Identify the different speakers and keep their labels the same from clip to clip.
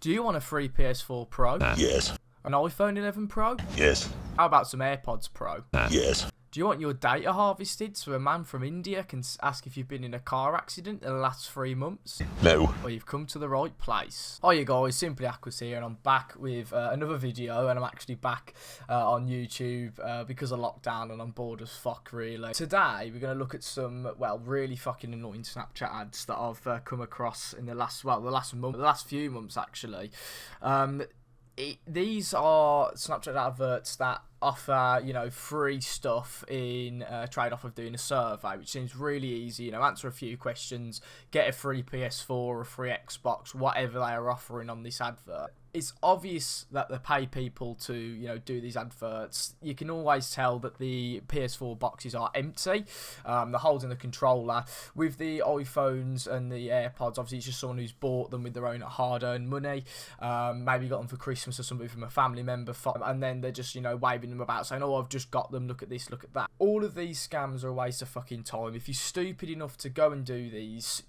Speaker 1: Do you want a free PS4 Pro?
Speaker 2: Yes.
Speaker 1: An iPhone 11 Pro?
Speaker 2: Yes.
Speaker 1: How about some AirPods Pro?
Speaker 2: Yes.
Speaker 1: Do you want your data harvested so a man from India can ask if you've been in a car accident in the last 3 months?
Speaker 2: No.
Speaker 1: Well, you've come to the right place. Hi you guys, Simply Aquas here, and I'm back with another video, and I'm actually back on YouTube because of lockdown, and I'm bored as fuck, really. Today, we're going to look at some, well, really fucking annoying Snapchat ads that I've come across in the last few months, actually. These are Snapchat adverts that offer, you know, free stuff in trade-off of doing a survey, which seems really easy. You know, answer a few questions, get a free PS4 or a free Xbox, whatever they are offering on this advert. It's obvious that they pay people to, you know, do these adverts. You can always tell that the PS4 boxes are empty. They're holding the controller. With the iPhones and the AirPods, obviously it's just someone who's bought them with their own hard-earned money. Maybe got them for Christmas or something from a family member, and then they're just, you know, waving them about saying, oh, I've just got them, look at this, look at that. All of these scams are a waste of fucking time. If you're stupid enough to go and do these,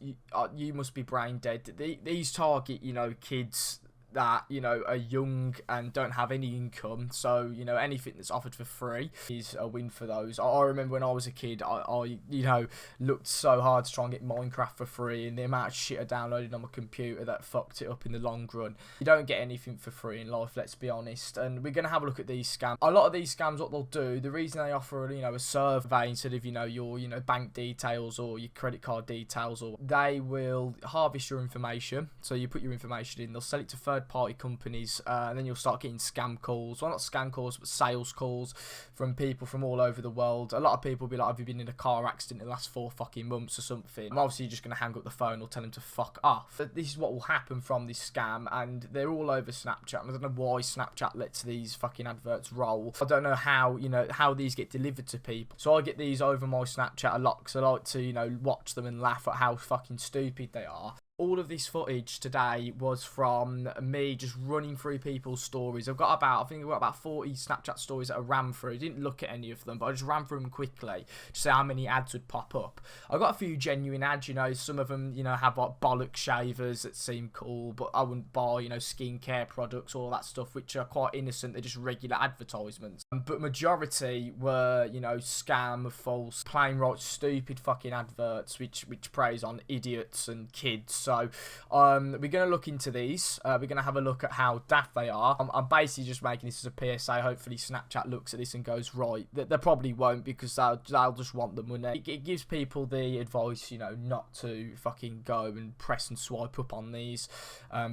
Speaker 1: you must be brain dead. These target, you know, kids that, you know, are young and don't have any income, so, you know, anything that's offered for free is a win for those. I remember when I was a kid, I you know, looked so hard to try and get Minecraft for free, and the amount of shit I downloaded on my computer that fucked it up in the long run. You don't get anything for free in life, let's be honest, and we're going to have a look at these scams. A lot of these scams, what they'll do, the reason they offer, you know, a survey instead of, you know, your, you know, bank details or your credit card details, or they will harvest your information. So you put your information in, they'll sell it to third-party companies, and then you'll start getting scam calls. Well, not scam calls, but sales calls from people from all over the world. A lot of people will be like, have you been in a car accident in the last 4 fucking months or something? And obviously, you're just going to hang up the phone or tell them to fuck off. But this is what will happen from this scam, and they're all over Snapchat. And I don't know why Snapchat lets these fucking adverts roll. I don't know how, you know, how these get delivered to people. So I get these over my Snapchat a lot because I like to, you know, watch them and laugh at how fucking stupid they are. All of this footage today was from me just running through people's stories. I think I've got about 40 Snapchat stories that I ran through. I didn't look at any of them, but I just ran through them quickly to see how many ads would pop up. I got a few genuine ads, you know, some of them, you know, have like bollock shavers that seem cool, but I wouldn't buy, you know, skincare products, all that stuff, which are quite innocent. They're just regular advertisements. But majority were, you know, scam, false, plain right, stupid fucking adverts, which preys on idiots and kids. So we're going to look into these. We're going to have a look at how daft they are. I'm basically just making this as a PSA. Hopefully Snapchat looks at this and goes, right. They probably won't, because they'll just want the money. It gives people the advice, you know, not to fucking go and press and swipe up on these,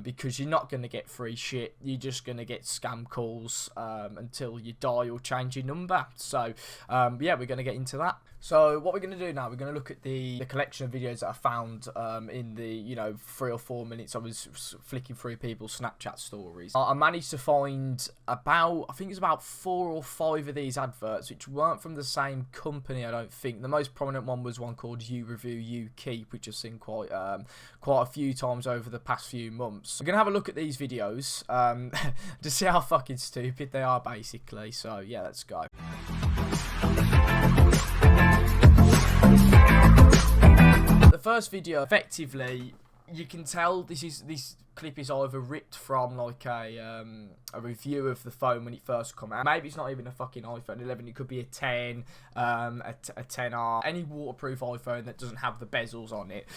Speaker 1: because you're not going to get free shit. You're just going to get scam calls until you die or change your number. So yeah, we're going to get into that. So what we're going to do now, we're going to look at the collection of videos that I found in the, you know, 3 or 4 minutes I was flicking through people's Snapchat stories. I managed to find about, I think it's about 4 or 5 of these adverts, which weren't from the same company, I don't think. The most prominent one was one called You Review, You Keep, which I've seen quite a few times over the past few months. We're going to have a look at these videos to see how fucking stupid they are, basically. So yeah, let's go. The first video, effectively, you can tell this clip is either ripped from like a review of the phone when it first come out. Maybe it's not even a fucking iPhone 11. It could be a 10, a 10R, any waterproof iPhone that doesn't have the bezels on it.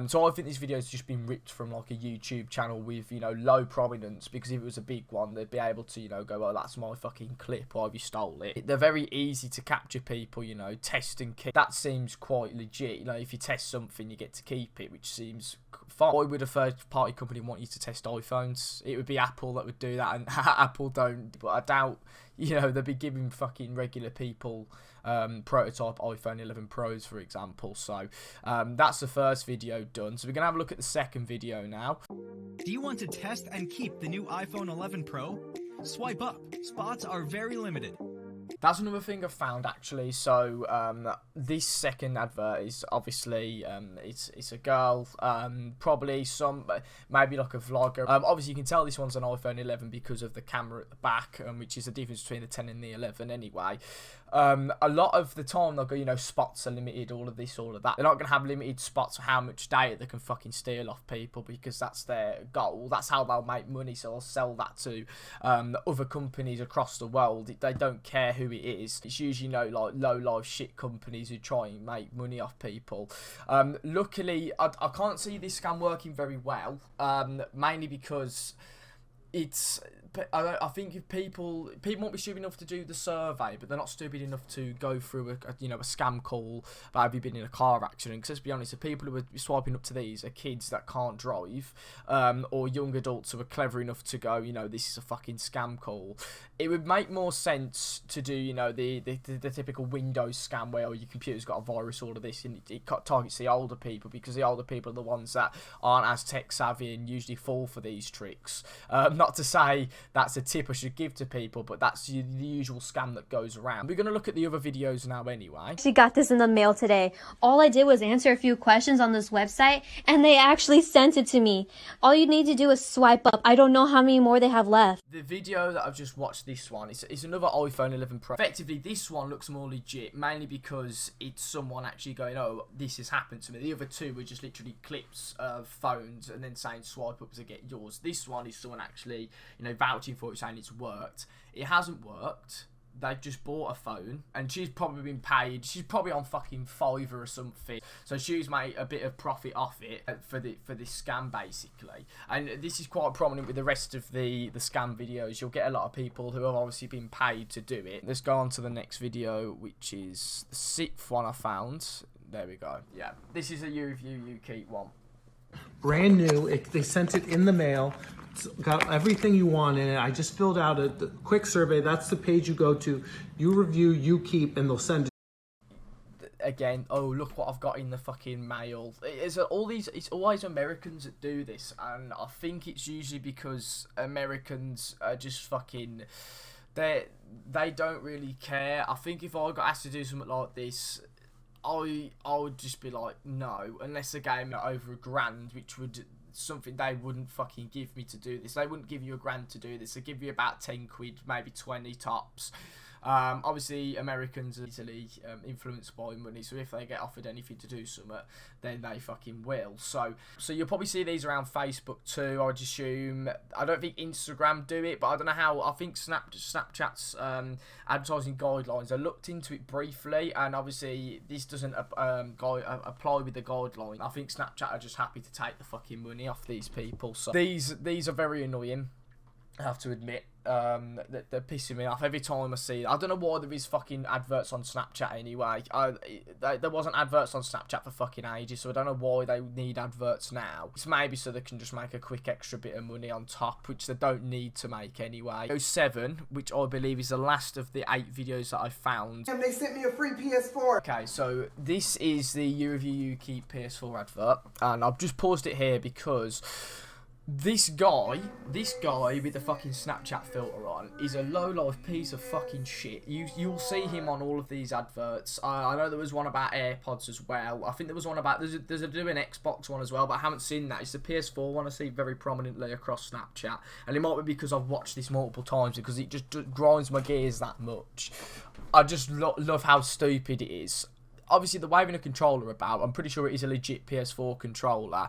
Speaker 1: So I think this video has just been ripped from like a YouTube channel with, you know, low prominence, because if it was a big one, they'd be able to, you know, go, well, that's my fucking clip, why have you stole it? They're very easy to capture people, you know, test and keep. That seems quite legit. You know, if you test something, you get to keep it, which seems fine. Why would a third-party company want you to test iPhones? It would be Apple that would do that, and Apple don't. But I doubt, you know, they'd be giving fucking regular people prototype iPhone 11 Pros, for example. So that's the first video done. So we're gonna have a look at the second video now.
Speaker 3: Do you want to test and keep the new iPhone 11 Pro? Swipe up. Spots are very limited.
Speaker 1: That's another thing I've found actually. So this second advert is obviously it's a girl, probably maybe like a vlogger. Obviously you can tell this one's an iPhone 11 because of the camera at the back, which is the difference between the 10 and the 11 anyway. A lot of the time they'll go, you know, spots are limited, all of this, all of that. They're not going to have limited spots for how much data they can fucking steal off people, because that's their goal. That's how they'll make money, so they'll sell that to other companies across the world. They don't care who it is. It's usually, you know, like low-life shit companies who try and make money off people. Luckily, I can't see this scam working very well, mainly because I think if people won't be stupid enough to do the survey, but they're not stupid enough to go through a scam call about have you been in a car accident. Because let's be honest, the people who are swiping up to these are kids that can't drive, or young adults who are clever enough to go, you know, this is a fucking scam call. It would make more sense to do, you know, the typical Windows scam where your computer's got a virus, all of this, and it targets the older people, because the older people are the ones that aren't as tech savvy and usually fall for these tricks. Not to say that's a tip I should give to people, but that's the usual scam that goes around. We're going to look at the other videos now anyway.
Speaker 2: She got this in the mail today. All I did was answer a few questions on this website, and they actually sent it to me. All you need to do is swipe up. I don't know how many more they have left.
Speaker 1: The video that I've just watched, this one, is another iPhone 11 Pro. Effectively, this one looks more legit, mainly because it's someone actually going, oh, this has happened to me. The other two were just literally clips of phones and then saying swipe up to get yours. This one is someone actually, you know, vouching for it, saying it's worked. It hasn't worked. They've just bought a phone, and she's probably been paid. She's probably on fucking Fiverr or something, so she's made a bit of profit off it for this scam basically. And this is quite prominent with the rest of the scam videos. You'll get a lot of people who have obviously been paid to do it. Let's go on to the next video, which is the 6th one I found. There we go. Yeah, this is a you review you keep one.
Speaker 3: Brand new. They sent it in the mail. It's got everything you want in it. I just filled out a quick survey. That's the page you go to. You review, you keep, and they'll send it.
Speaker 1: Again, oh, look what I've got in the fucking mail. It's always Americans that do this, and I think it's usually because Americans are just fucking, they don't really care. I think if I got asked to do something like this, I would just be like, no, unless the game are over $1,000, which would something they wouldn't fucking give me to do this. They wouldn't give you $1,000 to do this. They give you about 10 quid, maybe 20 tops. Obviously, Americans are easily influenced by money, so if they get offered anything to do something, then they fucking will. So you'll probably see these around Facebook too, I'd assume. I don't think Instagram do it, but I don't know how. I think Snapchat's advertising guidelines, I looked into it briefly, and obviously this doesn't apply with the guideline. I think Snapchat are just happy to take the fucking money off these people. So these are very annoying, I have to admit. They're pissing me off every time I see. I don't know why there is fucking adverts on Snapchat anyway. There wasn't adverts on Snapchat for fucking ages, so I don't know why they need adverts now. It's maybe so they can just make a quick extra bit of money on top, which they don't need to make anyway. 7, which I believe is the last of the 8 videos that I found.
Speaker 4: And they sent me a free PS4.
Speaker 1: Okay, so this is the You Review You Keep PS4 advert, and I've just paused it here because this guy with the fucking Snapchat filter on is a low-life piece of fucking shit. You'll see him on all of these adverts. I know there was one about AirPods as well. I think there was one about, there's a new Xbox one as well, but I haven't seen that. It's the PS4 one I see very prominently across Snapchat, and it might be because I've watched this multiple times, because it just grinds my gears that much. I just love how stupid it is. Obviously, they're waving a controller about. I'm pretty sure it is a legit PS4 controller.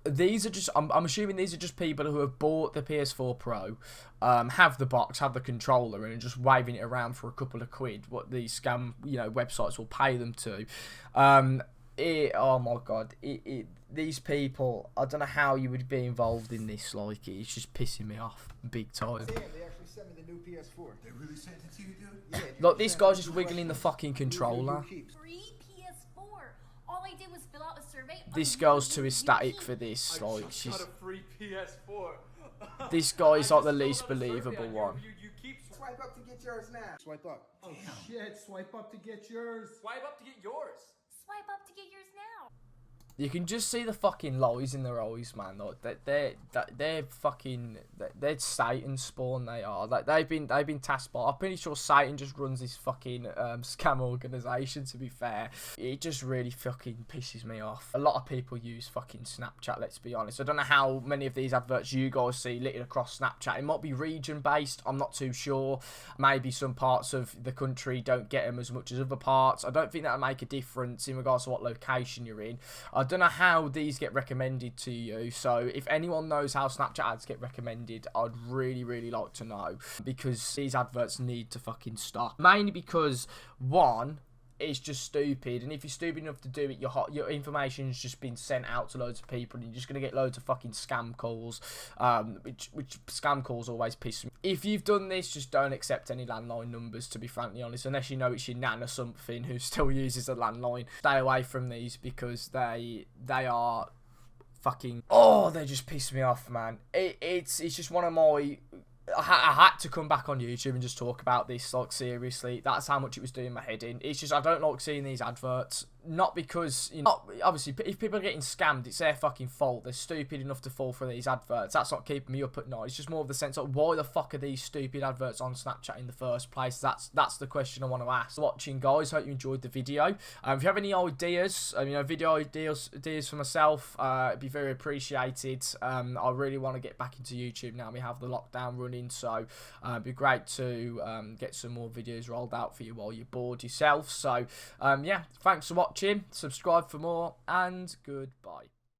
Speaker 1: These are just, I'm assuming these are just people who have bought the PS4 Pro, have the box, have the controller, and are just waving it around for a couple of quid, what these scam, websites will pay them to. Oh my god, these people, I don't know how you would be involved in this, like, it's just pissing me off big time.
Speaker 4: They actually sent me the new PS4.
Speaker 5: They really sent it to you, dude?
Speaker 4: Yeah,
Speaker 1: Look, this guy's just wiggling the fucking controller.
Speaker 6: Free PS4. All I did was fill out a survey.
Speaker 1: This girl's too ecstatic for this, like, she's...
Speaker 5: got a free PS4.
Speaker 1: This guy's like the least believable one.
Speaker 4: Swipe up to get yours now. Swipe up.
Speaker 3: Oh shit, swipe up to get yours.
Speaker 5: Swipe up to get yours.
Speaker 6: Swipe up to get yours now.
Speaker 1: You can just see the fucking lies in their eyes, man. Like they're fucking they're Satan spawn. They are. Like they've been tasked by. I'm pretty sure Satan just runs this fucking scam organization. To be fair, it just really fucking pisses me off. A lot of people use fucking Snapchat. Let's be honest. I don't know how many of these adverts you guys see littered across Snapchat. It might be region based. I'm not too sure. Maybe some parts of the country don't get them as much as other parts. I don't think that'll make a difference in regards to what location you're in. I don't know how these get recommended to you, so if anyone knows how Snapchat ads get recommended, I'd really like to know, because these adverts need to fucking stop. Mainly because, one, it's just stupid, and if you're stupid enough to do it, your information's just been sent out to loads of people, and you're just gonna get loads of fucking scam calls, which scam calls always piss me. If you've done this, just don't accept any landline numbers, to be frankly honest, unless you know it's your nan or something who still uses a landline. Stay away from these, because they are fucking, oh, they just piss me off, man. It's just one of my, I had to come back on YouTube and just talk about this, like, seriously. That's how much it was doing my head in. It's just, I don't like seeing these adverts. Not because, you know, obviously, if people are getting scammed, it's their fucking fault. They're stupid enough to fall for these adverts. That's not keeping me up at night. It's just more of the sense of, why the fuck are these stupid adverts on Snapchat in the first place? That's the question I want to ask. Watching, guys. Hope you enjoyed the video. If you have any ideas, you know, video ideas for myself, it'd be very appreciated. I really want to get back into YouTube now. We have the lockdown running, so it'd be great to get some more videos rolled out for you while you're bored yourself. So, yeah, thanks for watching. Subscribe for more, and goodbye.